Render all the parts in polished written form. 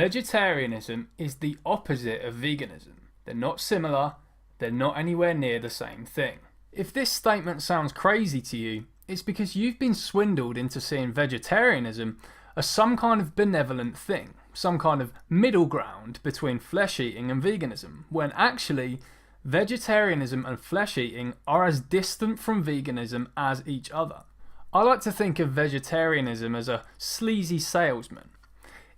Vegetarianism is the opposite of veganism. They're not similar, they're not anywhere near the same thing. If this statement sounds crazy to you, it's because you've been swindled into seeing vegetarianism as some kind of benevolent thing, some kind of middle ground between flesh eating and veganism, when actually vegetarianism and flesh eating are as distant from veganism as each other. I like to think of vegetarianism as a sleazy salesman.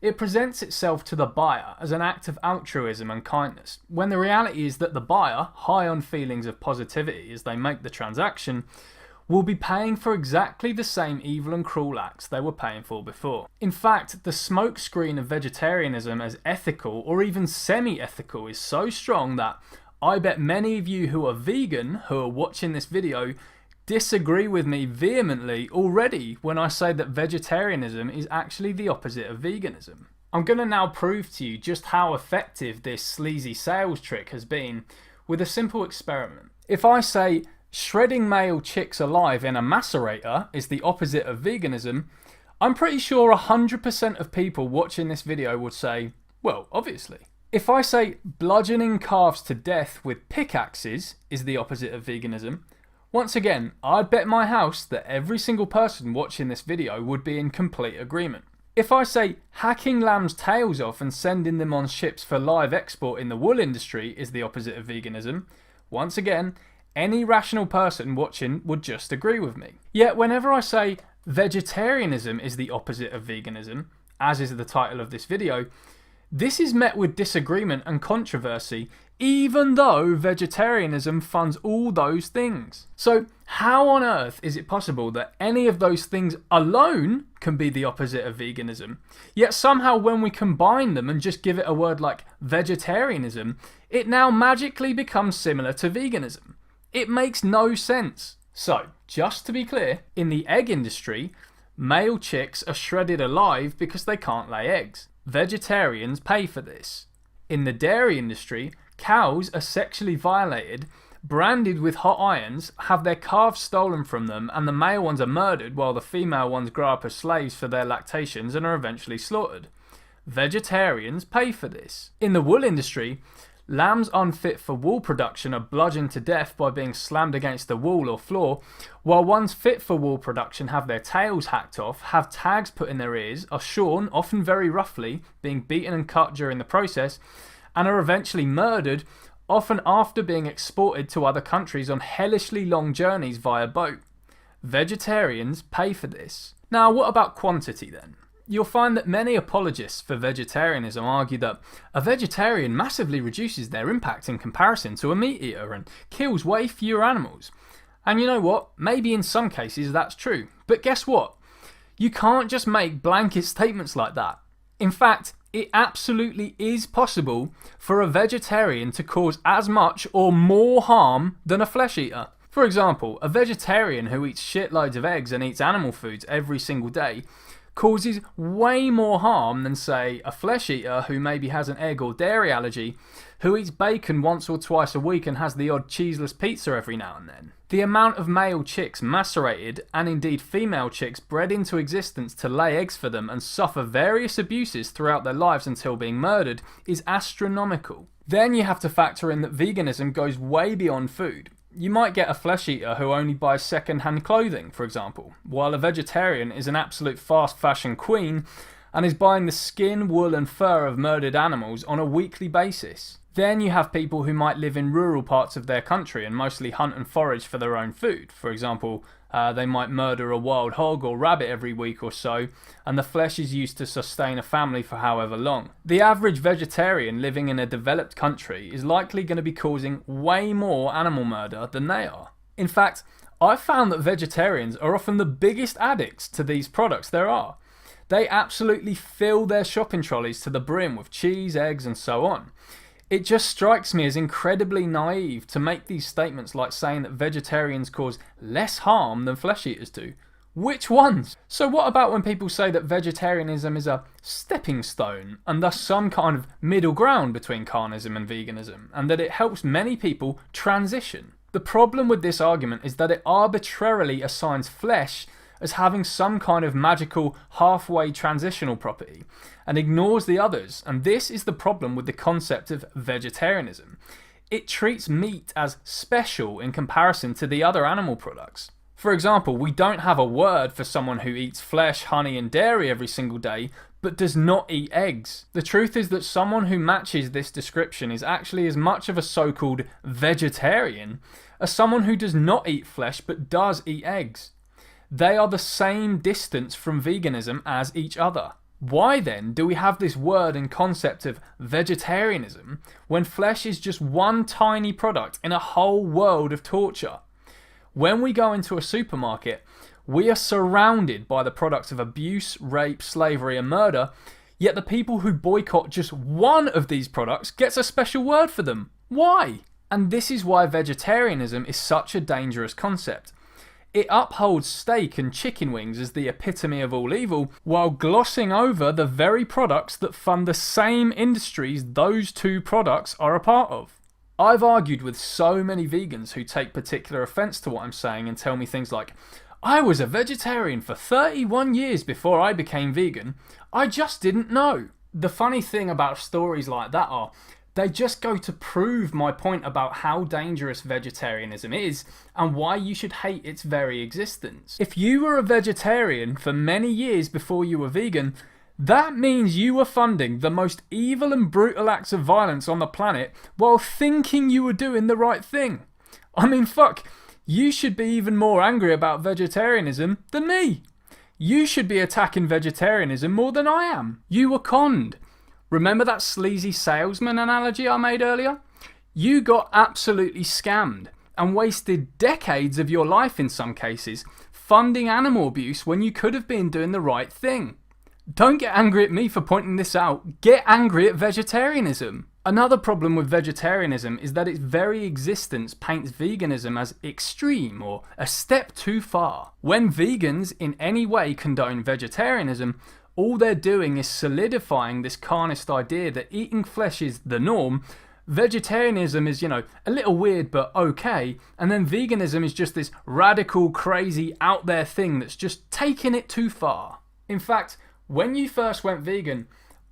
It presents itself to the buyer as an act of altruism and kindness, when the reality is that the buyer, high on feelings of positivity as they make the transaction, will be paying for exactly the same evil and cruel acts they were paying for before. In fact, the smokescreen of vegetarianism as ethical or even semi-ethical is so strong that I bet many of you who are vegan, who are watching this video, disagree with me vehemently already when I say that vegetarianism is actually the opposite of veganism. I'm going to now prove to you just how effective this sleazy sales trick has been with a simple experiment. If I say shredding male chicks alive in a macerator is the opposite of veganism, I'm pretty sure 100% of people watching this video would say, well, obviously. If I say bludgeoning calves to death with pickaxes is the opposite of veganism, once again, I'd bet my house that every single person watching this video would be in complete agreement. If I say hacking lambs' tails off and sending them on ships for live export in the wool industry is the opposite of veganism, once again, any rational person watching would just agree with me. Yet whenever I say vegetarianism is the opposite of veganism, as is the title of this video, this is met with disagreement and controversy, even though vegetarianism funds all those things. So how on earth is it possible that any of those things alone can be the opposite of veganism, yet somehow when we combine them and just give it a word like vegetarianism, it now magically becomes similar to veganism? It makes no sense. So, just to be clear, in the egg industry, male chicks are shredded alive because they can't lay eggs. Vegetarians pay for this. In the dairy industry, cows are sexually violated, branded with hot irons, have their calves stolen from them, and the male ones are murdered while the female ones grow up as slaves for their lactations and are eventually slaughtered. Vegetarians pay for this. In the wool industry, lambs unfit for wool production are bludgeoned to death by being slammed against the wall or floor, while ones fit for wool production have their tails hacked off, have tags put in their ears, are shorn, often very roughly, being beaten and cut during the process, and are eventually murdered, often after being exported to other countries on hellishly long journeys via boat. Vegetarians pay for this. Now, what about quantity then? You'll find that many apologists for vegetarianism argue that a vegetarian massively reduces their impact in comparison to a meat eater and kills way fewer animals. And you know what? Maybe in some cases that's true. But guess what? You can't just make blanket statements like that. In fact, it absolutely is possible for a vegetarian to cause as much or more harm than a flesh eater. For example, a vegetarian who eats shitloads of eggs and eats animal foods every single day causes way more harm than, say, a flesh eater who maybe has an egg or dairy allergy, who eats bacon once or twice a week and has the odd cheeseless pizza every now and then. The amount of male chicks macerated, and indeed female chicks bred into existence to lay eggs for them and suffer various abuses throughout their lives until being murdered, is astronomical. Then you have to factor in that veganism goes way beyond food. You might get a flesh eater who only buys second-hand clothing, for example, while a vegetarian is an absolute fast fashion queen and is buying the skin, wool and fur of murdered animals on a weekly basis. Then you have people who might live in rural parts of their country and mostly hunt and forage for their own food. For example, they might murder a wild hog or rabbit every week or so, and the flesh is used to sustain a family for however long. The average vegetarian living in a developed country is likely going to be causing way more animal murder than they are. In fact, I've found that vegetarians are often the biggest addicts to these products there are. They absolutely fill their shopping trolleys to the brim with cheese, eggs and so on. It just strikes me as incredibly naive to make these statements like saying that vegetarians cause less harm than flesh eaters do. Which ones? So what about when people say that vegetarianism is a stepping stone and thus some kind of middle ground between carnism and veganism, and that it helps many people transition? The problem with this argument is that it arbitrarily assigns flesh as having some kind of magical halfway transitional property and ignores the others. And this is the problem with the concept of vegetarianism. It treats meat as special in comparison to the other animal products. For example, we don't have a word for someone who eats flesh, honey and dairy every single day, but does not eat eggs. The truth is that someone who matches this description is actually as much of a so-called vegetarian as someone who does not eat flesh but does eat eggs. They are the same distance from veganism as each other. Why then do we have this word and concept of vegetarianism when flesh is just one tiny product in a whole world of torture? When we go into a supermarket, we are surrounded by the products of abuse, rape, slavery and murder, yet the people who boycott just one of these products gets a special word for them. Why? And this is why vegetarianism is such a dangerous concept. It upholds steak and chicken wings as the epitome of all evil, while glossing over the very products that fund the same industries those two products are a part of. I've argued with so many vegans who take particular offence to what I'm saying and tell me things like, I was a vegetarian for 31 years before I became vegan. I just didn't know. The funny thing about stories like that are, they just go to prove my point about how dangerous vegetarianism is and why you should hate its very existence. If you were a vegetarian for many years before you were vegan, that means you were funding the most evil and brutal acts of violence on the planet while thinking you were doing the right thing. I mean, fuck, you should be even more angry about vegetarianism than me. You should be attacking vegetarianism more than I am. You were conned. Remember that sleazy salesman analogy I made earlier? You got absolutely scammed and wasted decades of your life in some cases funding animal abuse when you could have been doing the right thing. Don't get angry at me for pointing this out, get angry at vegetarianism. Another problem with vegetarianism is that its very existence paints veganism as extreme or a step too far. When vegans in any way condone vegetarianism, all they're doing is solidifying this carnist idea that eating flesh is the norm, vegetarianism is, a little weird but okay, and then veganism is just this radical, crazy, out there thing that's just taking it too far. In fact, when you first went vegan,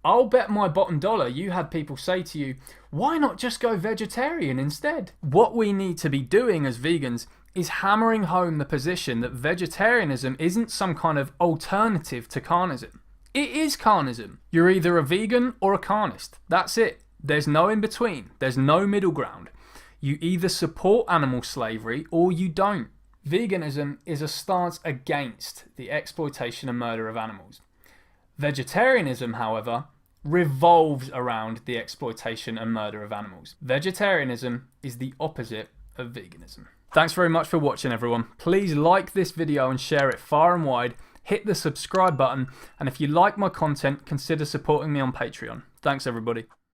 I'll bet my bottom dollar you had people say to you, why not just go vegetarian instead? What we need to be doing as vegans is hammering home the position that vegetarianism isn't some kind of alternative to carnism. It is carnism. You're either a vegan or a carnist. That's it. There's no in between. There's no middle ground. You either support animal slavery or you don't. Veganism is a stance against the exploitation and murder of animals. Vegetarianism, however, revolves around the exploitation and murder of animals. Vegetarianism is the opposite of veganism. Thanks very much for watching, everyone. Please like this video and share it far and wide. Hit the subscribe button, and if you like my content, consider supporting me on Patreon. Thanks, everybody.